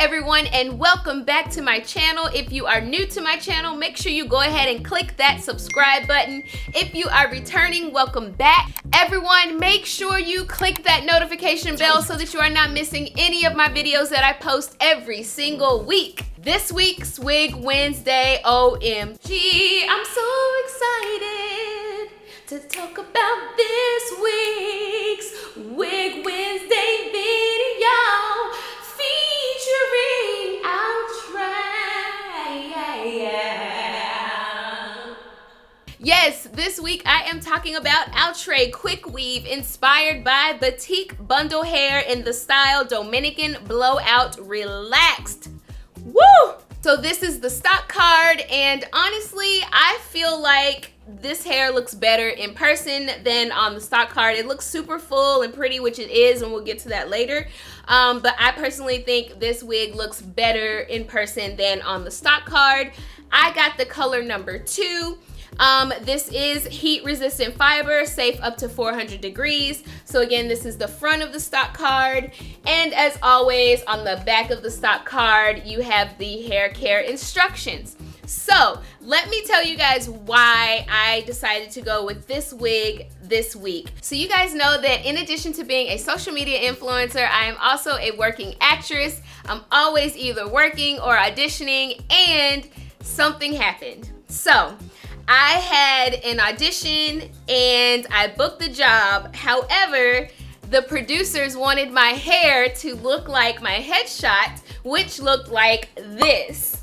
everyone, and welcome back to my channel. If you are new to my channel, make sure you go ahead and click that subscribe button. If you are returning, welcome back. Everyone, make sure you click that notification bell so that you are not missing any of my videos that I post every single week. This week's Wig Wednesday, OMG, I'm so excited to talk about this week's Wig Wednesday video featuring Outre. Yes, this week I am talking about Outre quick weave inspired by Batik bundle hair in the style Dominican Blowout Relaxed. Woo! So this is the stock card, and honestly, I feel like this hair looks better in person than on the stock card. It looks super full and pretty, which it is, and we'll get to that later. But I personally think this wig looks better in person than on the stock card. I got the color number 2. This is heat resistant fiber, safe up to 400 degrees. So again, this is the front of the stock card. And as always, on the back of the stock card, you have the hair care instructions. So let me tell you guys why I decided to go with this wig this week. So you guys know that in addition to being a social media influencer, I am also a working actress. I'm always either working or auditioning, and something happened. So I had an audition and I booked the job. However, the producers wanted my hair to look like my headshot, which looked like this.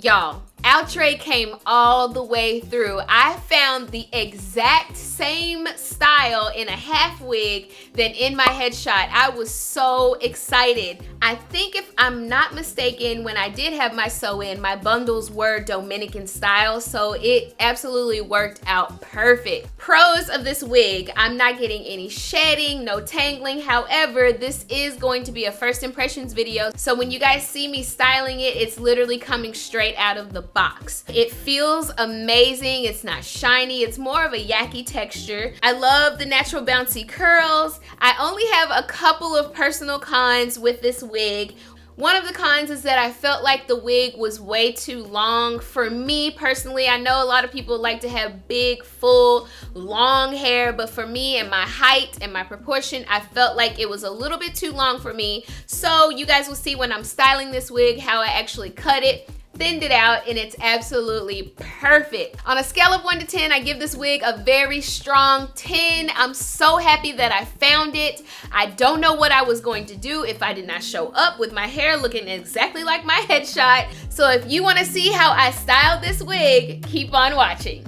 Y'all, Outre came all the way through. I found the exact same style in a half wig than in my headshot. I was so excited. I think if I'm not mistaken, when I did have my sew-in, my bundles were Dominican style, so it absolutely worked out perfect. Pros of this wig: I'm not getting any shedding, no tangling. However, this is going to be a first impressions video, so when you guys see me styling it, it's literally coming straight out of the box. It feels amazing. It's not shiny. It's more of a yucky texture. I love the natural bouncy curls. I only have a couple of personal cons with this wig. One of the cons is that I felt like the wig was way too long for me personally. I know a lot of people like to have big, full, long hair, but for me and my height and my proportion, I felt like it was a little bit too long for me. So you guys will see when I'm styling this wig how I actually cut it, thinned it out, and it's absolutely perfect. On a scale of 1 to 10, I give this wig a very strong 10. I'm so happy that I found it. I don't know what I was going to do if I did not show up with my hair looking exactly like my headshot. So if you want to see how I styled this wig, keep on watching.